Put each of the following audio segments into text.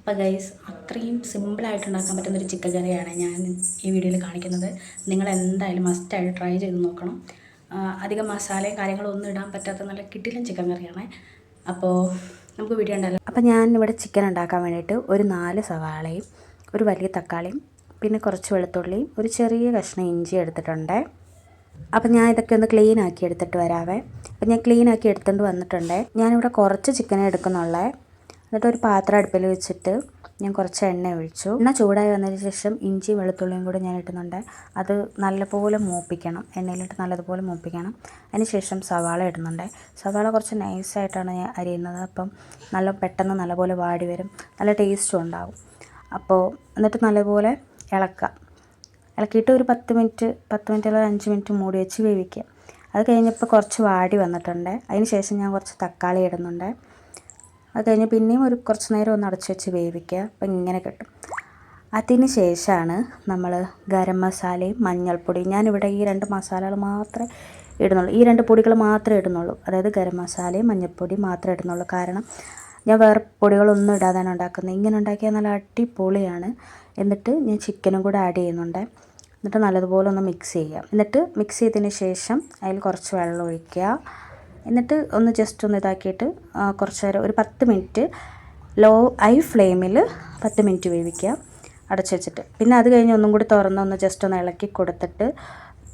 അപ്പോൾ ഗൈസ്, അത്രയും സിമ്പിളായിട്ട് ഉണ്ടാക്കാൻ പറ്റുന്നൊരു ചിക്കൻ കറിയാണ് ഞാൻ ഈ വീഡിയോയിൽ കാണിക്കുന്നത്. നിങ്ങൾ എന്തായാലും മസ്റ്റായിട്ട് ട്രൈ ചെയ്ത് നോക്കണം. അധികം മസാലയും കാര്യങ്ങളും ഒന്നും ഇടാൻ പറ്റാത്ത നല്ല കിടിലൻ ചിക്കൻ കറിയാണ്. അപ്പോൾ നമുക്ക് വീഡിയോ ഉണ്ടല്ലോ. അപ്പോൾ ഞാൻ ഇവിടെ ചിക്കൻ ഉണ്ടാക്കാൻ വേണ്ടിയിട്ട് ഒരു 4 സവാളയും ഒരു വലിയ തക്കാളിയും പിന്നെ കുറച്ച് വെളുത്തുള്ളിയും ഒരു ചെറിയ കഷ്ണം ഇഞ്ചി എടുത്തിട്ടുണ്ട്. അപ്പം ഞാൻ ഇതൊക്കെ ഒന്ന് ക്ലീൻ ആക്കി എടുത്തിട്ട് വരാവേ. അപ്പം ഞാൻ ക്ലീൻ ആക്കി എടുത്തുകൊണ്ട് വന്നിട്ടുണ്ട്. ഞാനിവിടെ കുറച്ച് ചിക്കനെ എടുക്കുന്നുള്ളേ. എന്നിട്ട് ഒരു പാത്രം അടുപ്പിൽ വെച്ചിട്ട് ഞാൻ കുറച്ച് എണ്ണ ഒഴിച്ചു. എണ്ണ ചൂടായി വന്നതിന് ശേഷം ഇഞ്ചിയും വെളുത്തുള്ളിയും കൂടി ഞാൻ ഇടുന്നുണ്ട്. അത് നല്ലപോലെ മൂപ്പിക്കണം, എണ്ണയിലിട്ട് നല്ലതുപോലെ മൂപ്പിക്കണം. അതിന് ശേഷം സവാള ഇടുന്നുണ്ട്. സവാള കുറച്ച് നൈസായിട്ടാണ് ഞാൻ അരിയുന്നത്. അപ്പം പെട്ടെന്ന് നല്ലപോലെ വാടി വരും, നല്ല ടേസ്റ്റും ഉണ്ടാവും. അപ്പോൾ എന്നിട്ട് നല്ലപോലെ ഇളക്കിയിട്ട് ഒരു 10 മിനിറ്റ് അല്ലെങ്കിൽ 5 മിനിറ്റ് മൂടി വെച്ച് വേവിക്കുക. അത് കഴിഞ്ഞപ്പോൾ കുറച്ച് വാടി വന്നിട്ടുണ്ട്. അതിന് ശേഷം ഞാൻ കുറച്ച് തക്കാളി ഇടുന്നുണ്ട്. അത് കഴിഞ്ഞ് പിന്നെയും കുറച്ച് നേരം ഒന്ന് അടച്ച് വെച്ച് വേവിക്കുക. അപ്പം ഇങ്ങനെ കിട്ടും. അതിന് ശേഷമാണ് നമ്മൾ ഗരം മസാലയും മഞ്ഞൾപ്പൊടിയും, ഞാനിവിടെ ഈ 2 മസാലകൾ മാത്രമേ ഇടുന്നുള്ളൂ, ഈ 2 പൊടികൾ മാത്രമേ ഇടുന്നുള്ളൂ. അതായത് ഗരം മസാലയും മഞ്ഞൾപ്പൊടിയും മാത്രമേ ഇടുന്നുള്ളൂ. കാരണം ഞാൻ വേറെ പൊടികളൊന്നും ഇടാതാണ് ഉണ്ടാക്കുന്നത്. ഇങ്ങനെ ഉണ്ടാക്കിയാൽ നല്ല അടിപൊളിയാണ്. എന്നിട്ട് ഞാൻ ചിക്കനും കൂടെ ആഡ് ചെയ്യുന്നുണ്ട്. എന്നിട്ട് നല്ലതുപോലെ ഒന്ന് മിക്സ് ചെയ്യുക. എന്നിട്ട് മിക്സ് ചെയ്തതിന് ശേഷം അതിൽ കുറച്ച് വെള്ളം ഒഴിക്കുക. എന്നിട്ട് ഒന്ന് ജസ്റ്റ് ഒന്ന് ഇതാക്കിയിട്ട് കുറച്ച് നേരം ഒരു 10 മിനിറ്റ് ഹൈ ഫ്ലെയിമിൽ 10 മിനിറ്റ് വേവിക്കുക അടച്ചു വെച്ചിട്ട്. പിന്നെ അത് കഴിഞ്ഞ് ഒന്നും കൂടി തുറന്ന് ജസ്റ്റ് ഒന്ന് ഇളക്കി കൊടുത്തിട്ട്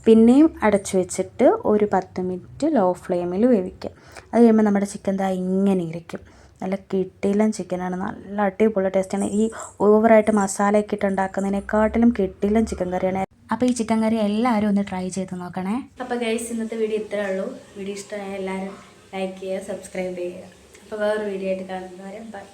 പിന്നെയും അടച്ചു വെച്ചിട്ട് ഒരു 10 മിനിറ്റ് ലോ ഫ്ലെയിമിൽ വേവിക്കുക. അത് കഴിയുമ്പോൾ നമ്മുടെ ചിക്കൻ ദാ ഇങ്ങനെ ഇരിക്കും. നല്ല കിടിലൻ ചിക്കനാണ്, നല്ല അടിപൊളി ടേസ്റ്റാണ്. ഈ ഓവറായിട്ട് മസാലയൊക്കെ ഇട്ട് ഉണ്ടാക്കുന്നതിനെക്കാട്ടിലും കിടിലൻ ചിക്കൻ കറിയാണ്. അപ്പോൾ ഈ ചിക്കൻ കറി എല്ലാവരും ഒന്ന് ട്രൈ ചെയ്ത് നോക്കണേ. അപ്പോൾ ഗൈസ്, ഇന്നത്തെ വീഡിയോ ഇത്രേ ഉള്ളൂ. വീഡിയോ ഇഷ്ടമായ എല്ലാവരും ലൈക്ക് ചെയ്യുക, സബ്സ്ക്രൈബ് ചെയ്യുക. അപ്പോൾ വേറൊരു വീഡിയോ ആയിട്ട് കാണുന്നവരെ ബൈ.